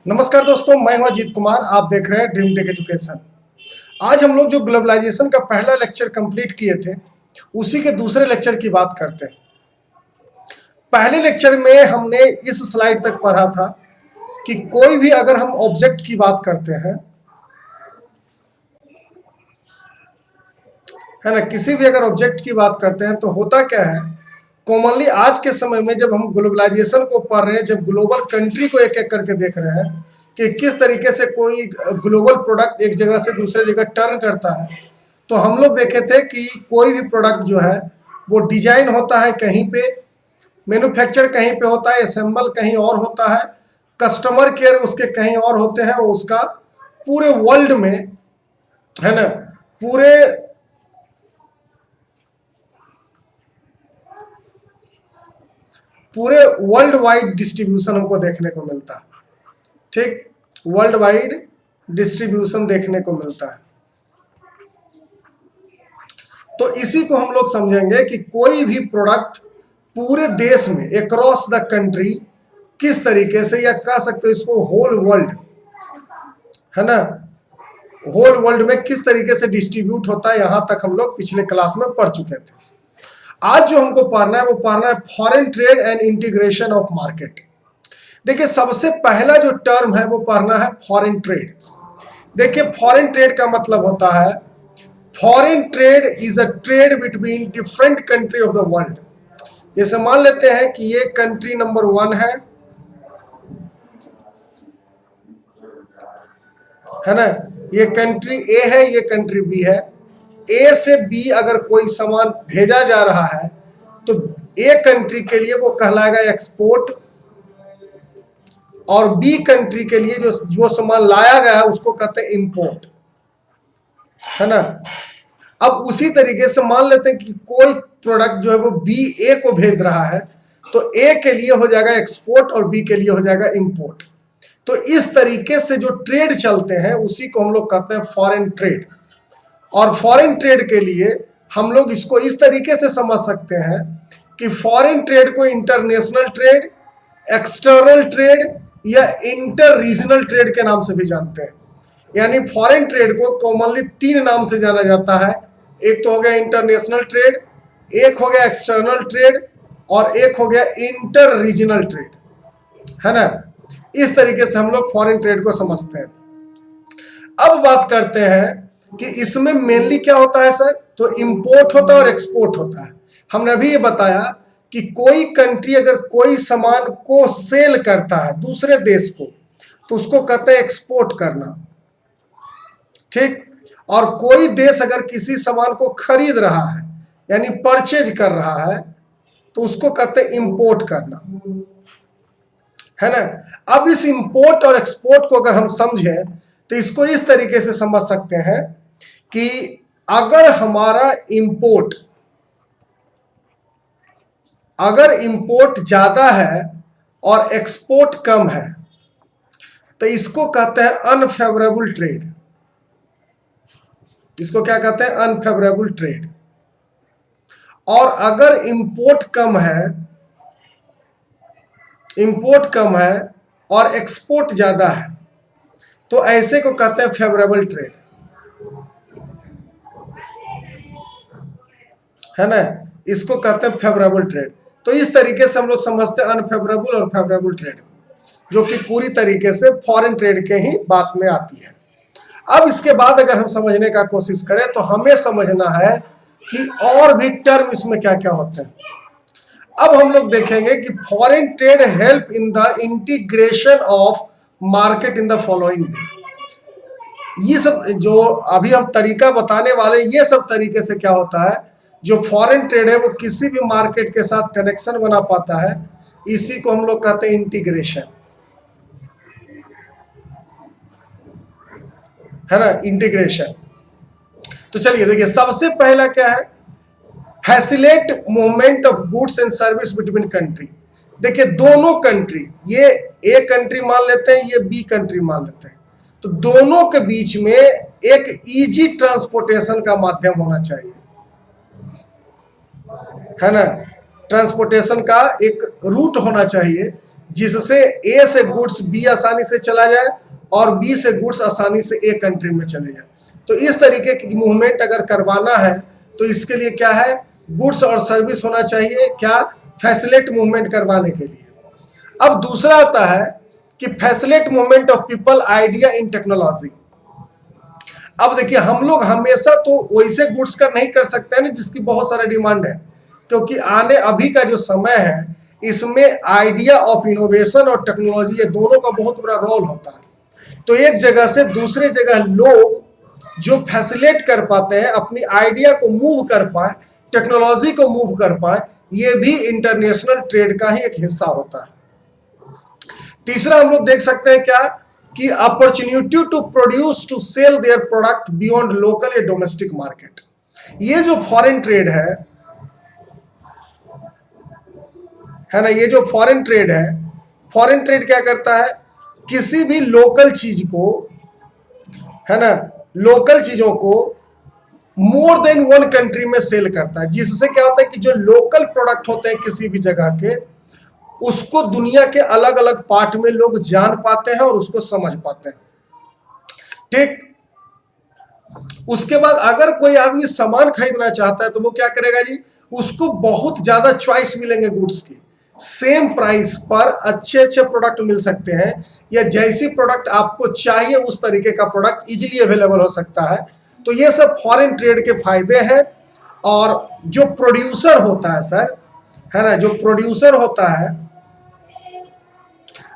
नमस्कार दोस्तों, मैं हूं अजीत कुमार। आप देख रहे हैं ड्रीम टेक एजुकेशन। आज हम लोग जो ग्लोबलाइजेशन का पहला लेक्चर कंप्लीट किए थे, उसी के दूसरे लेक्चर की बात करते हैं। पहले लेक्चर में हमने इस स्लाइड तक पढ़ा था कि कोई भी अगर हम ऑब्जेक्ट की बात करते हैं, है ना, किसी भी अगर ऑब्जेक्ट की बात करते हैं तो होता क्या है, कॉमनली आज के समय में जब हम ग्लोबलाइजेशन को पढ़ रहे हैं, जब ग्लोबल कंट्री को एक एक करके देख रहे हैं कि किस तरीके से कोई ग्लोबल प्रोडक्ट एक जगह से दूसरे जगह टर्न करता है, तो हम लोग देखे थे कि कोई भी प्रोडक्ट जो है वो डिजाइन होता है कहीं पे, मैन्युफैक्चर कहीं पे होता है, असेंबल कहीं और होता है, कस्टमर केयर उसके कहीं और होते हैं। उसका पूरे वर्ल्ड में, है ना, पूरे वर्ल्ड वाइड डिस्ट्रीब्यूशन हमको देखने को मिलता है। ठीक, वर्ल्ड वाइड डिस्ट्रीब्यूशन देखने को मिलता है। तो इसी को हम लोग समझेंगे कि कोई भी प्रोडक्ट पूरे देश में, अक्रॉस द कंट्री, किस तरीके से, या कह सकते हो इसको होल वर्ल्ड, है ना, होल वर्ल्ड में किस तरीके से डिस्ट्रीब्यूट होता है, यहां तक हम लोग पिछले क्लास में पढ़ चुके थे। आज जो हमको पढ़ना है वो पढ़ना है foreign trade and integration of market. देखिए, सबसे पहला जो टर्म है वो पढ़ना है फॉरेन ट्रेड। देखिए, फॉरेन ट्रेड का मतलब होता है, foreign trade is a trade between different country of the world. जैसे मान लेते हैं कि ये कंट्री नंबर 1 है ना, ये कंट्री ए है, ये कंट्री बी है। ए से बी अगर कोई सामान भेजा जा रहा है तो ए कंट्री के लिए वो कहलाएगा एक्सपोर्ट, और बी कंट्री के लिए जो सामान लाया गया है उसको कहते हैं इंपोर्ट, है ना। अब उसी तरीके से मान लेते हैं कि कोई प्रोडक्ट जो है वो बी ए को भेज रहा है, तो ए के लिए हो जाएगा एक्सपोर्ट और बी के लिए हो जाएगा इंपोर्ट। तो इस तरीके से जो ट्रेड चलते हैं उसी को हम लोग कहते हैं फॉरेन ट्रेड। और फॉरेन ट्रेड के लिए हम लोग इसको इस तरीके से समझ सकते हैं कि फॉरेन ट्रेड को इंटरनेशनल ट्रेड, एक्सटर्नल ट्रेड या इंटर रीजनल ट्रेड के नाम से भी जानते हैं। यानी फॉरेन ट्रेड को कॉमनली 3 नाम से जाना जाता है। एक तो हो गया इंटरनेशनल ट्रेड, एक हो गया एक्सटर्नल ट्रेड, और एक हो गया इंटर रीजनल ट्रेड, है ना। इस तरीके से हम लोग फॉरेन ट्रेड को समझते हैं। अब बात करते हैं कि इसमें मेनली क्या होता है सर, तो इंपोर्ट होता है और एक्सपोर्ट होता है। हमने अभी ये बताया कि कोई कंट्री अगर कोई सामान को सेल करता है दूसरे देश को तो उसको कहते हैं एक्सपोर्ट करना, ठीक। और कोई देश अगर किसी सामान को खरीद रहा है यानी परचेज कर रहा है तो उसको कहते हैं इंपोर्ट करना, है ना। अब इस इंपोर्ट और एक्सपोर्ट को अगर हम समझें तो इसको इस तरीके से समझ सकते हैं कि अगर हमारा इंपोर्ट ज्यादा है और एक्सपोर्ट कम है तो इसको कहते हैं अनफेवरेबल ट्रेड। इसको क्या कहते हैं, अनफेवरेबल ट्रेड। और अगर इंपोर्ट कम है और एक्सपोर्ट ज्यादा है तो ऐसे को कहते हैं फेवरेबल ट्रेड, है ना। इसको कहते हैं फेवरेबल ट्रेड। तो इस तरीके से हम लोग समझते हैं अनफेवरेबल और फेवरेबल ट्रेड, जो कि पूरी तरीके से फॉरेन ट्रेड के ही बात में आती है। अब इसके बाद अगर हम समझने का कोशिश करें तो हमें समझना है कि और भी टर्म इसमें क्या क्या होते हैं। अब हम लोग देखेंगे कि foreign trade help in the integration of market in the following वे। ये सब जो अभी हम तरीका बताने वाले, ये सब तरीके से क्या होता है, जो फॉरेन ट्रेड है वो किसी भी मार्केट के साथ कनेक्शन बना पाता है। इसी को हम लोग कहते हैं इंटीग्रेशन, है ना, इंटीग्रेशन। तो चलिए देखिए, सबसे पहला क्या है, facilitate movement of goods and service between country. देखिए, दोनों कंट्री, ये ए कंट्री मान लेते हैं, ये बी कंट्री मान लेते हैं, तो दोनों के बीच में एक इजी ट्रांसपोर्टेशन का माध्यम होना चाहिए, है ना। ट्रांसपोर्टेशन का एक रूट होना चाहिए जिससे ए से गुड्स बी आसानी से चला जाए और बी से गुड्स आसानी से ए कंट्री में चले जाए। तो इस तरीके की मूवमेंट अगर करवाना है तो इसके लिए क्या है, गुड्स और सर्विस होना चाहिए, क्या, फैसिलिट मूवमेंट करवाने के लिए। अब दूसरा आता है कि फैसिलिट movement of people, idea in technology. अब देखिए हम लोग हमेशा तो वैसे गुड्स का नहीं कर सकते हैं ना जिसकी बहुत सारा डिमांड है, क्योंकि आने अभी का जो समय है इसमें आइडिया ऑफ इनोवेशन और टेक्नोलॉजी ये दोनों का बहुत बड़ा रोल होता है। तो एक जगह से दूसरे जगह लोग जो फैसिलिटेट कर पाते हैं, अपनी आइडिया को मूव कर पाए, टेक्नोलॉजी को मूव कर पाए, ये भी इंटरनेशनल ट्रेड का ही एक हिस्सा होता है। तीसरा हम लोग देख सकते हैं क्या कि opportunity to produce to sell their product beyond local या डोमेस्टिक मार्केट। ये जो फॉरेन ट्रेड है ना, ये जो फॉरेन ट्रेड है, फॉरेन ट्रेड क्या करता है, किसी भी लोकल चीज को, है ना, लोकल चीजों को मोर देन वन कंट्री में सेल करता है, जिससे क्या होता है कि जो लोकल प्रोडक्ट होते हैं किसी भी जगह के, उसको दुनिया के अलग अलग पार्ट में लोग जान पाते हैं और उसको समझ पाते हैं। ठीक, उसके बाद अगर कोई आदमी सामान खरीदना चाहता है तो वो क्या करेगा जी, उसको बहुत ज्यादा चॉइस मिलेंगे गुड्स की, सेम प्राइस पर अच्छे अच्छे प्रोडक्ट मिल सकते हैं, या जैसी प्रोडक्ट आपको चाहिए उस तरीके का प्रोडक्ट इजीली अवेलेबल हो सकता है। तो ये सब फॉरेन ट्रेड के फायदे हैं। और जो प्रोड्यूसर होता है सर, है ना, जो प्रोड्यूसर होता है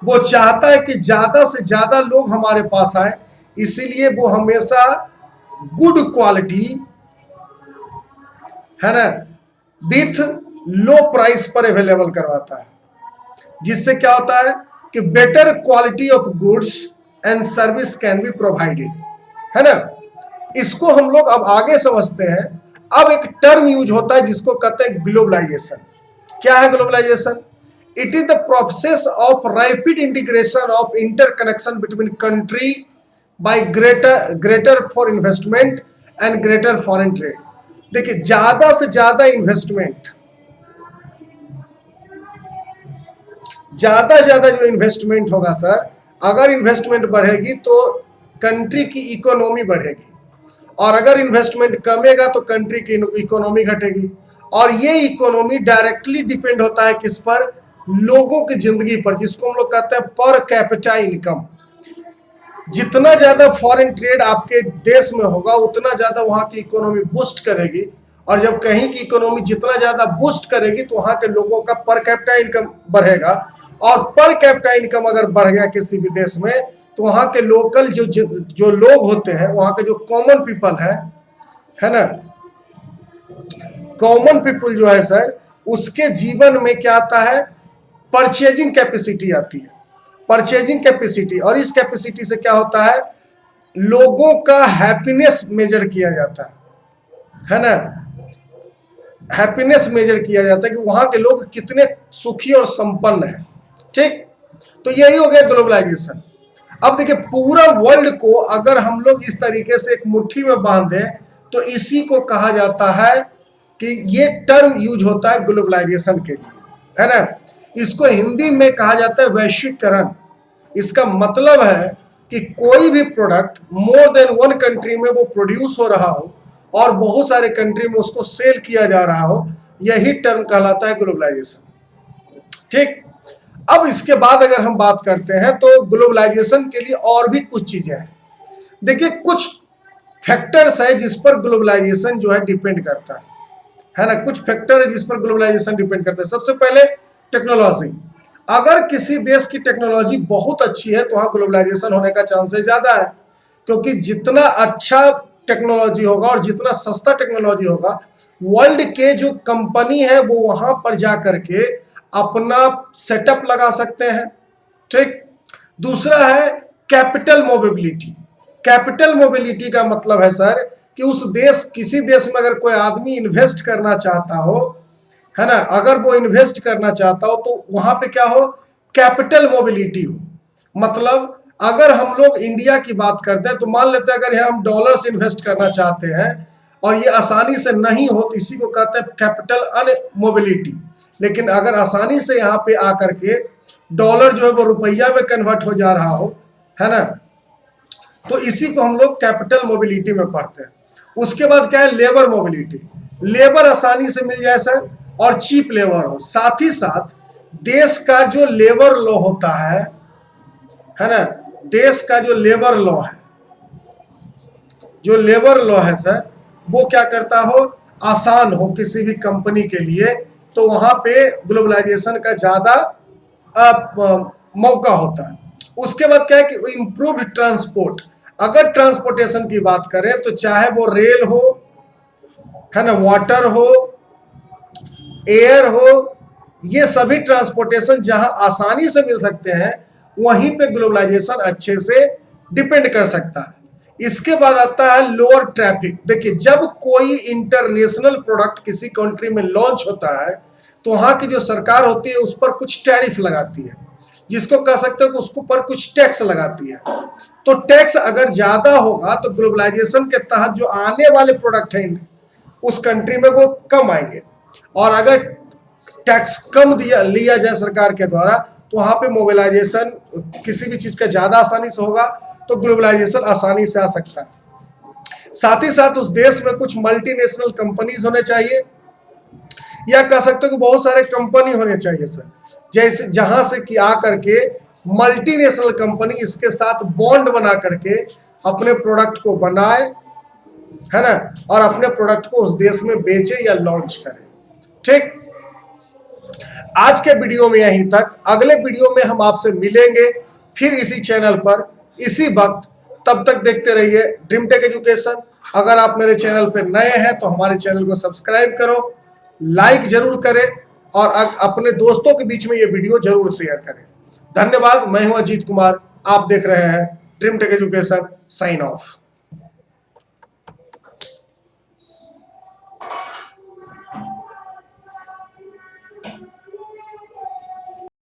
वो चाहता है कि ज्यादा से ज्यादा लोग हमारे पास आए, इसीलिए वो हमेशा गुड क्वालिटी, है ना, विथ लो प्राइस पर अवेलेबल करवाता है, जिससे क्या होता है कि better quality of goods and service can be provided, है ना। इसको हम लोग अब आगे समझते हैं। अब एक टर्म यूज होता है जिसको कहते हैं ग्लोबलाइजेशन। क्या है globalisation? It is the process of rapid integration of interconnection between country by greater for investment and greater foreign trade. देखिए ज्यादा से ज्यादा इन्वेस्टमेंट, ज्यादा जो इन्वेस्टमेंट होगा सर, अगर इन्वेस्टमेंट बढ़ेगी तो कंट्री की इकोनॉमी बढ़ेगी, और अगर इन्वेस्टमेंट कमेगा तो कंट्री की इकोनॉमी घटेगी। और ये इकोनॉमी डायरेक्टली डिपेंड होता है किस पर? लोगों की जिंदगी पर, जिसको हम लोग कहते हैं पर कैपिटा इनकम। जितना ज्यादा फॉरेन ट्रेड आपके देश में होगा उतना ज्यादा वहां की इकोनॉमी बूस्ट करेगी, और जब कहीं की इकोनॉमी जितना ज्यादा बूस्ट करेगी तो वहां के लोगों का पर कैपिटा इनकम बढ़ेगा, और पर कैपिटा इनकम अगर बढ़ गया किसी भी देश में तो वहां के लोकल जो लोग होते हैं, वहां के जो कॉमन पीपल है ना, कॉमन पीपल जो है सर, उसके जीवन में क्या आता है? परचेजिंग कैपेसिटी आती है, परचेजिंग कैपेसिटी। और इस कैपेसिटी से क्या होता है? लोगों का हैप्पीनेस मेजर किया जाता है ना, हैप्पीनेस मेजर किया जाता है कि वहां के लोग कितने सुखी और संपन्न हैं। ठीक, तो यही हो गया ग्लोबलाइजेशन। अब देखिए पूरा वर्ल्ड को अगर हम लोग इस तरीके से एक मुट्ठी में बांध दें तो इसी को कहा जाता है कि ये टर्म यूज होता है ग्लोबलाइजेशन के लिए, है ना। इसको हिंदी में कहा जाता है वैश्वीकरण। इसका मतलब है कि कोई भी product more than one country में वो प्रोड्यूस हो रहा हो और बहुत सारे कंट्री में उसको सेल किया जा रहा हो, यही टर्म कहलाता है ग्लोबलाइजेशन। ठीक, अब इसके बाद अगर हम बात करते हैं तो ग्लोबलाइजेशन के लिए और भी कुछ चीजें हैं। देखिए कुछ फैक्टर्स है जिस पर ग्लोबलाइजेशन जो है डिपेंड करता है ना, कुछ फैक्टर है जिस पर ग्लोबलाइजेशन डिपेंड करता है। सबसे पहले टेक्नोलॉजी। अगर किसी देश की टेक्नोलॉजी बहुत अच्छी है तो वहां ग्लोबलाइजेशन होने का चांसेस ज्यादा है, क्योंकि जितना अच्छा टेक्नोलॉजी होगा और जितना सस्ता टेक्नोलॉजी होगा, वर्ल्ड के जो कंपनी है वो वहां पर जा करके अपना सेटअप लगा सकते हैं। ठीक, दूसरा है कैपिटल मोबिलिटी। कैपिटल मोबिलिटी का मतलब है सर कि उस देश, किसी देश में अगर कोई आदमी इन्वेस्ट करना चाहता हो, है ना, अगर वो इन्वेस्ट करना चाहता हो तो वहां पे क्या हो? कैपिटल मोबिलिटी हो। मतलब अगर हम लोग इंडिया की बात करते हैं तो मान लेते हैं अगर यहाँ हम डॉलर्स इन्वेस्ट करना चाहते हैं और ये आसानी से नहीं हो तो इसी को कहते हैं कैपिटल अनमोबिलिटी। लेकिन अगर आसानी से यहाँ पे आकर के डॉलर जो है वो रुपया में कन्वर्ट हो जा रहा हो, है ना, तो इसी को हम लोग कैपिटल मोबिलिटी में पढ़ते हैं। उसके बाद क्या है, लेबर मोबिलिटी, लेबर आसानी से मिल जाए सर और चीप लेबर हो। साथ ही साथ देश का जो लेबर लॉ होता है ना, देश का जो लेबर लॉ है, जो लेबर लॉ है सर, वो क्या करता हो, आसान हो किसी भी कंपनी के लिए, तो वहां पे ग्लोबलाइजेशन का ज्यादा मौका होता है। उसके बाद क्या है कि इम्प्रूव्ड ट्रांसपोर्ट, अगर ट्रांसपोर्टेशन की बात करें तो चाहे वो रेल हो, है ना, वाटर हो, एयर हो, ये सभी ट्रांसपोर्टेशन जहां आसानी से मिल सकते हैं वहीं पे ग्लोबलाइजेशन अच्छे से डिपेंड कर सकता है। इसके बाद आता है लोअर ट्रैफिक। देखिए, जब कोई इंटरनेशनल प्रोडक्ट किसी कंट्री में लॉन्च होता है तो वहां की जो सरकार होती है उस पर कुछ टैरिफ लगाती है, जिसको कह सकते हो कि उसको पर कुछ टैक्स लगाती है। तो टैक्स अगर ज्यादा होगा तो ग्लोबलाइजेशन के तहत जो आने वाले प्रोडक्ट हैं उस कंट्री में वो कम आएंगे, और अगर टैक्स कम लिया जाए सरकार के द्वारा तो वहां पे मोबिलाइजेशन किसी भी चीज का ज्यादा आसानी से होगा, तो ग्लोबलाइजेशन आसानी से आ सकता है। साथ ही साथ उस देश में कुछ मल्टीनेशनल कंपनीज होने चाहिए, या कह सकते हो कि बहुत सारे कंपनी होने चाहिए सर, जैसे जहां से कि आकर के मल्टीनेशनल कंपनी इसके साथ बॉन्ड बना करके अपने प्रोडक्ट को बनाए, है ना, और अपने प्रोडक्ट को उस देश में बेचे या लॉन्च करे। ठीक, आज के वीडियो में यहीं तक। अगले वीडियो में हम आपसे मिलेंगे फिर इसी चैनल पर इसी वक्त। तब तक देखते रहिए ड्रीम टेक एजुकेशन। अगर आप मेरे चैनल पर नए हैं तो हमारे चैनल को सब्सक्राइब करो, लाइक जरूर करें और अपने दोस्तों के बीच में ये वीडियो जरूर शेयर करें। धन्यवाद। मैं हूं अजीत कुमार, आप देख रहे हैं Dream Tech Education. Sign of.